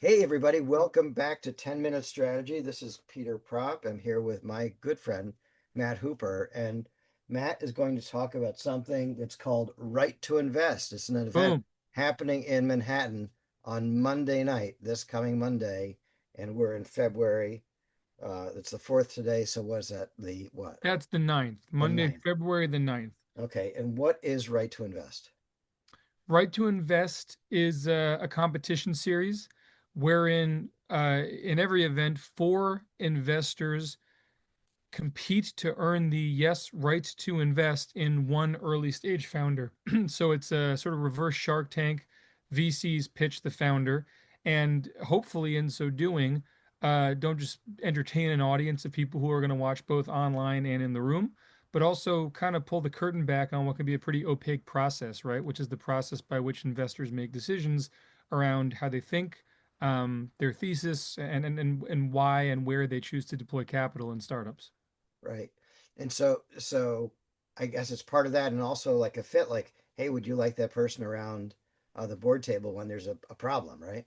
Hey, everybody, welcome back to 10 Minute Strategy. This is Peter Prop. I'm here with my good friend, Matt Hooper. And Matt is going to talk about something that's called Right to Invest. It's an event Boom. happening in Manhattan on Monday night, this coming Monday. And we're in February. It's the 4th today. So was that the what? That's the ninth. The Monday, ninth. February the ninth. Okay. And what is Right to Invest? Right to Invest is a competition series wherein in every event, four investors compete to earn the yes right to invest in one early stage founder. So it's a sort of reverse Shark Tank. VCs pitch the founder, and hopefully, in so doing, don't just entertain an audience of people who are going to watch both online and in the room, but also kind of pull the curtain back on what can be a pretty opaque process, right? Which is the process by which investors make decisions around how they think, their thesis, and why and where they choose to deploy capital in startups. Right. And so I guess it's part of that and also like a fit, like, hey, would you like that person around the board table when there's a problem, right?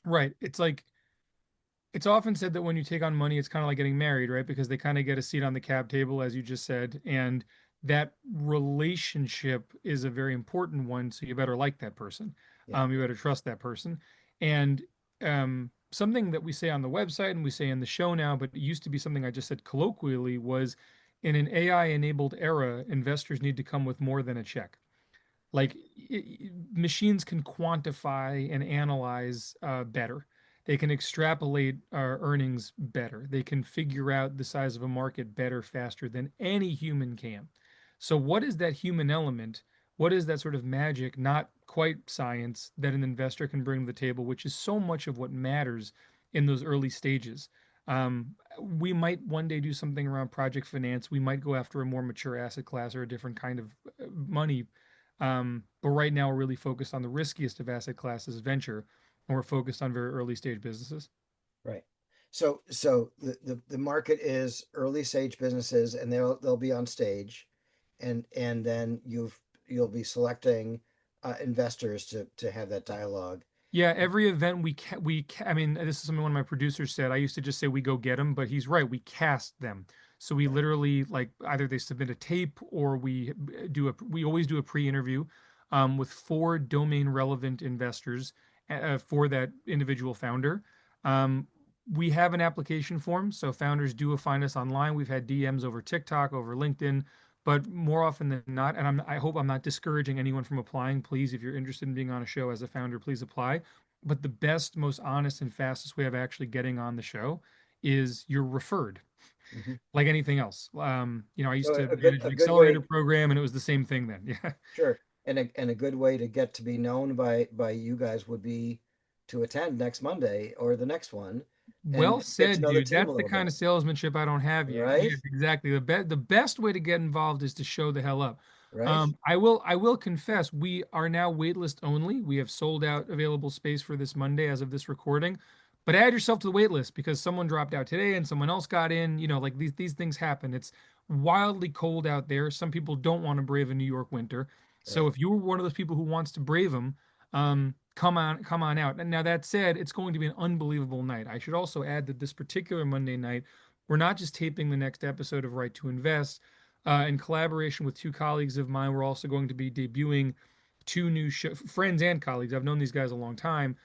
Right. It's often said that when you take on money, it's kind of like getting married, right? Because they kind of get a seat on the cap table, as you just said, and that relationship is a very important one. So you better like that person. Yeah. You better trust that person. And something that we say on the website and we say in the show now, but it used to be something I just said colloquially, was in an AI enabled era, investors need to come with more than a check. Right. Like machines can quantify and analyze better. They can extrapolate our earnings better. They can figure out the size of a market better, faster than any human can. So, what is that human element? What is that sort of magic, not quite science, that an investor can bring to the table, which is so much of what matters in those early stages? We might one day do something around project finance. We might go after a more mature asset class or a different kind of money, but right now, we're really focused on the riskiest of asset classes, venture, and we're focused on very early stage businesses. Right. So the market is early stage businesses and they'll be on stage and then you'll be selecting investors to have that dialogue. Yeah, every event I mean, this is something one of my producers said. I used to just say we go get them, but he's right. We cast them. So we Right. literally like either they submit a tape or we always do a pre-interview with four domain relevant investors for that individual founder. Um, we have an application form, so founders do find us online. We've had DMs over TikTok, over LinkedIn, but more often than not, and I hope I'm not discouraging anyone from applying. Please, if you're interested in being on a show as a founder, please apply. But the best, most honest, and fastest way of actually getting on the show is you're referred, Hmm. like anything else. I used So to a good manage a an good accelerator way. program, and it was the same thing then. Yeah. Sure. And a good way to get to be known by you guys would be to attend next Monday or the next one Well and get to said, know the dude. team a That's the little kind bit, of salesmanship I don't have yet. right? Yeah, exactly. The best way to get involved is to show the hell up. Right? I will confess we are now waitlist only. We have sold out available space for this Monday as of this recording. But add yourself to the wait list because someone dropped out today and someone else got in. Like these things happen. It's wildly cold out there. Some people don't want to brave a New York winter. So Right. if you're one of those people who wants to brave them, come on out. And now that said, it's going to be an unbelievable night. I should also add that this particular Monday night, we're not just taping the next episode of Right to Invest. In collaboration with two colleagues of mine, we're also going to be debuting two new friends and colleagues. I've known these guys a long time.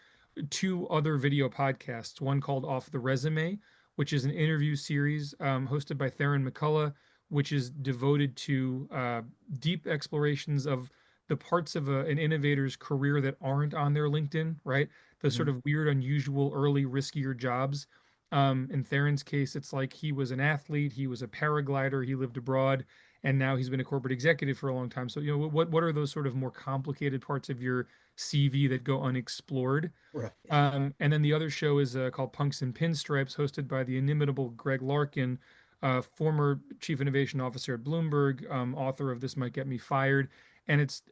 Two other video podcasts. One called Off the Resume, which is an interview series hosted by Theron McCullough, which is devoted to deep explorations of the parts of an innovator's career that aren't on their LinkedIn, right? The Hmm. sort of weird, unusual, early, riskier jobs. In Theron's case, it's like he was an athlete, he was a paraglider, he lived abroad, and now he's been a corporate executive for a long time. So, what are those sort of more complicated parts of your CV that go unexplored? Right. And then the other show is called Punks and Pinstripes, hosted by the inimitable Greg Larkin, former chief innovation officer at Bloomberg, author of This Might Get Me Fired. And it's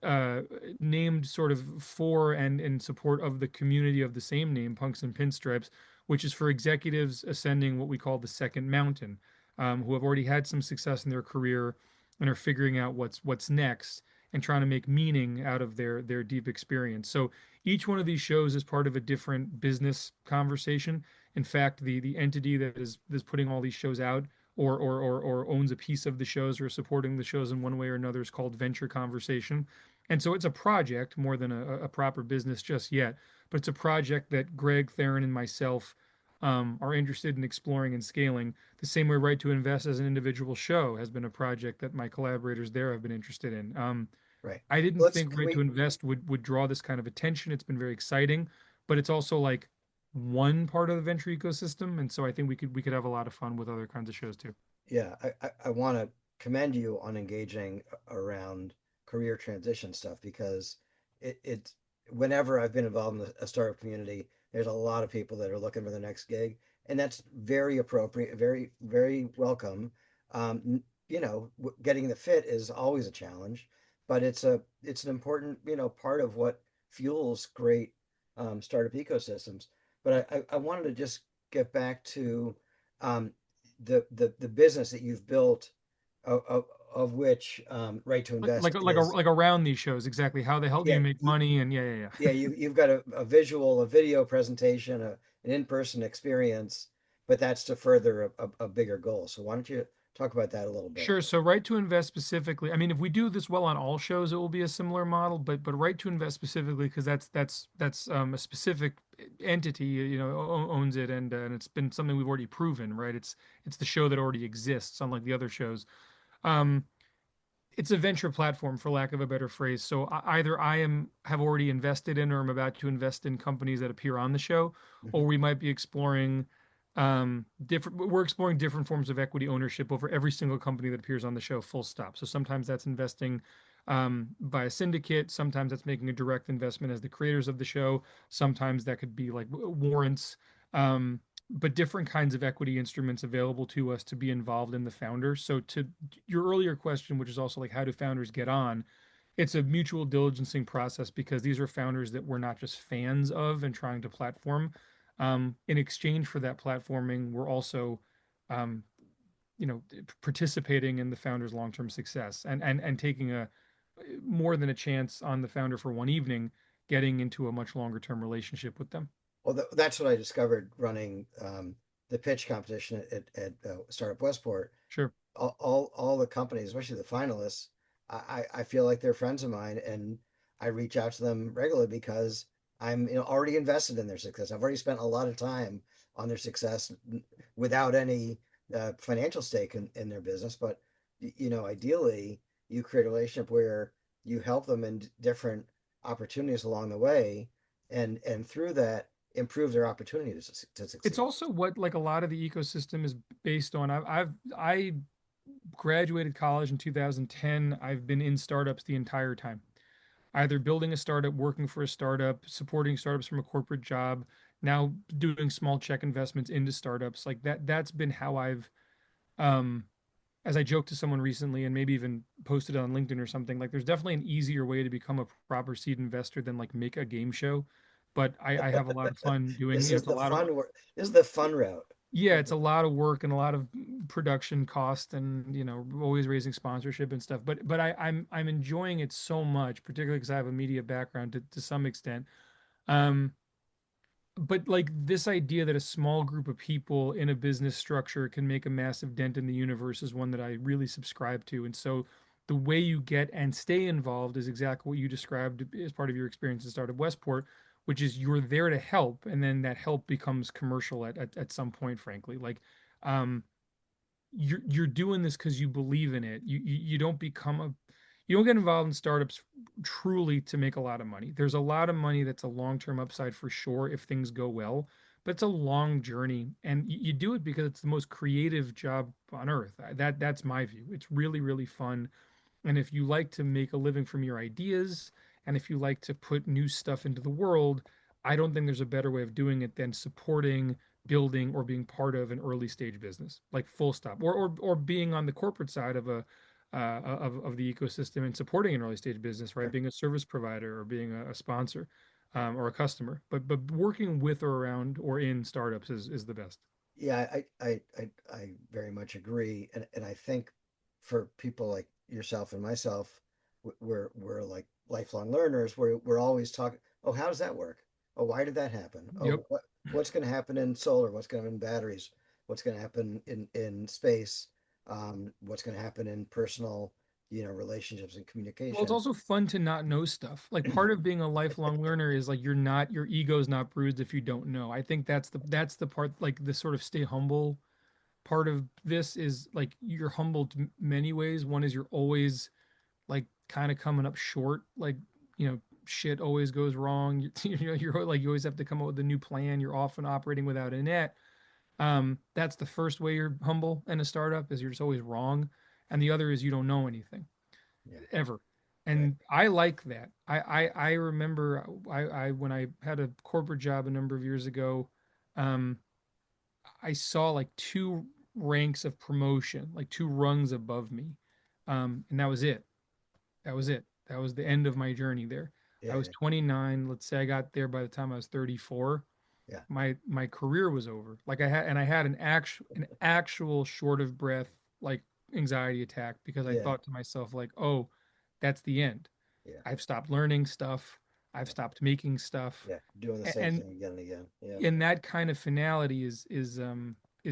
named sort of for and in support of the community of the same name, Punks and Pinstripes, which is for executives ascending what we call the second mountain, who have already had some success in their career and are figuring out what's next. and trying to make meaning out of their deep experience. So each one of these shows is part of a different business conversation. In fact, the entity that is putting all these shows out or owns a piece of the shows or supporting the shows in one way or another is called Venture Conversation. And so it's a project more than a proper business just yet, but it's a project that Greg, Theron, and myself are interested in exploring and scaling. The same way Right to Invest as an individual show has been a project that my collaborators there have been interested in. Right. I didn't Let's think can Right to we Invest would draw this kind of attention. It's been very exciting, but it's also like one part of the venture ecosystem, and so I think we could have a lot of fun with other kinds of shows too. Yeah, I want to commend you on engaging around career transition stuff because it whenever I've been involved in a startup community, there's a lot of people that are looking for the next gig, and that's very appropriate, very welcome. You know, getting the fit is always a challenge, but it's an important, you know, part of what fuels great startup ecosystems. But I wanted to just get back to um, the business that you've built of which Right to Invest is. Like around these shows, exactly how the hell do Yeah, you make money? And yeah, you've got a visual, a video presentation, an in-person experience, but that's to further a bigger goal. So why don't you talk about that a little bit? Sure. So Right to Invest specifically, I mean, if we do this well on all shows, it will be a similar model, but Right to Invest specifically, because that's a specific entity, owns it, and it's been something we've already proven, right? It's the show that already exists, unlike the other shows. Um, it's a venture platform, for lack of a better phrase. So either I am have already invested in or I'm about to invest in companies that appear on the show, or Mhm. we might be exploring different. We're exploring different forms of equity ownership over every single company that appears on the show. Full stop. So sometimes that's investing by a syndicate. Sometimes that's making a direct investment as the creators of the show. Sometimes that could be like warrants. Um, but different kinds of equity instruments available to us to be involved in the founder. So to your earlier question, which is also like how do founders get on? It's a mutual diligencing process because these are founders that we're not just fans of and trying to platform. In exchange for that platforming, we're also, um, participating in the founder's long-term success and taking a more than a chance on the founder for one evening, getting into a much longer term relationship with them. Well, that's what I discovered running the pitch competition at Startup Westport. Sure. All the companies, especially the finalists, I feel like they're friends of mine, and I reach out to them regularly because I'm, you know, already invested in their success. I've already spent a lot of time on their success without any financial stake in their business. But you know, ideally, you create a relationship where you help them in different opportunities along the way, and through that improve their opportunity to It's succeed. also what like a lot of the ecosystem is based on. I graduated college in 2010. I've been in startups the entire time, either building a startup, working for a startup, supporting startups from a corporate job, now doing small check investments into startups. Like that's been how I've um as I joked to someone recently and maybe even posted it on LinkedIn or something, like there's definitely an easier way to become a proper seed investor than like make a game show. But I have a lot of fun doing, This is it's a the lot of fun work. This is the fun route. yeah, it's a lot of work and a lot of production cost and always raising sponsorship and stuff. But I'm enjoying it so much, particularly because I have a media background to some extent. Um, but like this idea that a small group of people in a business structure can make a massive dent in the universe is one that I really subscribe to. And so the way you get and stay involved is exactly what you described as part of your experience at Startup Westport, which is you're there to help, and then that help becomes commercial at some point, frankly. Like um, you're doing this because you believe in it. You don't become a you don't get involved in startups truly to make a lot of money. There's a lot of money that's a long-term upside for sure if things go well, but it's a long journey and you do it because it's the most creative job on earth. That's my view. It's really, really fun. And if you like to make a living from your ideas and if you like to put new stuff into the world, I don't think there's a better way of doing it than supporting, building, or being part of an early stage business, like full stop, or being on the corporate side of a of the ecosystem and supporting an early stage business, right? Being a service provider or being a sponsor or a customer, but working with or around or in startups is the best. Yeah, I very much agree, and I think for people like yourself and myself, we're like lifelong learners. We're always talking. Oh, how does that work? Oh, why did that happen? Yep. Oh, what's going to happen in solar? What's going to happen in batteries? What's going to happen in space? What's going to happen in personal, relationships and Well, it's communication? also fun to not know stuff. Like part of being a lifelong learner is like your ego's not bruised if you don't know. I think that's the part, like the sort of stay humble part of this is like you're humbled many ways. One is you're always like kind of coming up short, like, shit always goes wrong. You're like you always have to come up with a new plan. You're often operating without a net. That's the first way you're humble in a startup is you're just always wrong. And the other is you don't know anything Yeah, ever. right. And I like that. I remember I when I had a corporate job a number of years ago, um, I saw like two ranks of promotion, like two rungs above me. And that was it. That was it. That was the end of my journey there. I Yeah, was 29. Let's say I got there by the time I was 34. yeah, My career was over. Like I had an actual short of breath like anxiety attack because I yeah, thought to myself like, "Oh, that's the end. yeah, I've stopped learning stuff. I've yeah, stopped making stuff." yeah. Doing the same And thing again and again. Yeah, and that kind of finality is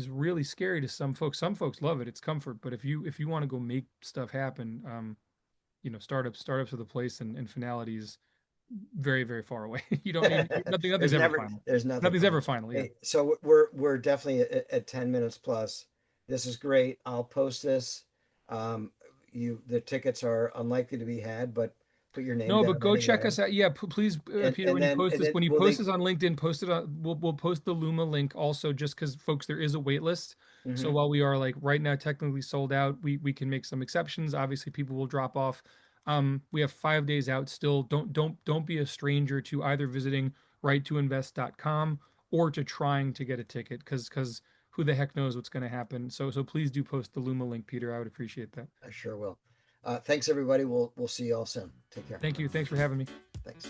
really scary to some folks. Some folks love it. It's comfort, but if you want to go make stuff happen, startups are the place, and finality is very, very far away. You don't need nothing's ever final. there's nothing Nothing's final. ever final. Yeah. Hey, so we're definitely at 10 minutes plus. This is great. I'll post this. Um, the tickets are unlikely to be had, but put your name No, but down go check anyway. us out. Yeah, please, Peter, when you post And this, then when you will post they? this on LinkedIn, post it on. We'll post the Luma link also, just because folks, there is a wait list. So Mhm. while we are like right now technically sold out, we can make some exceptions. Obviously, people will drop off. We have 5 days out still. Don't be a stranger to either visiting right2invest.com or to trying to get a ticket, because who the heck knows what's going to happen. So please do post the Luma link, Peter. I would appreciate that. I sure will. Thanks everybody. We'll see you all soon. Take care. Thank you. Thanks for having me. Thanks.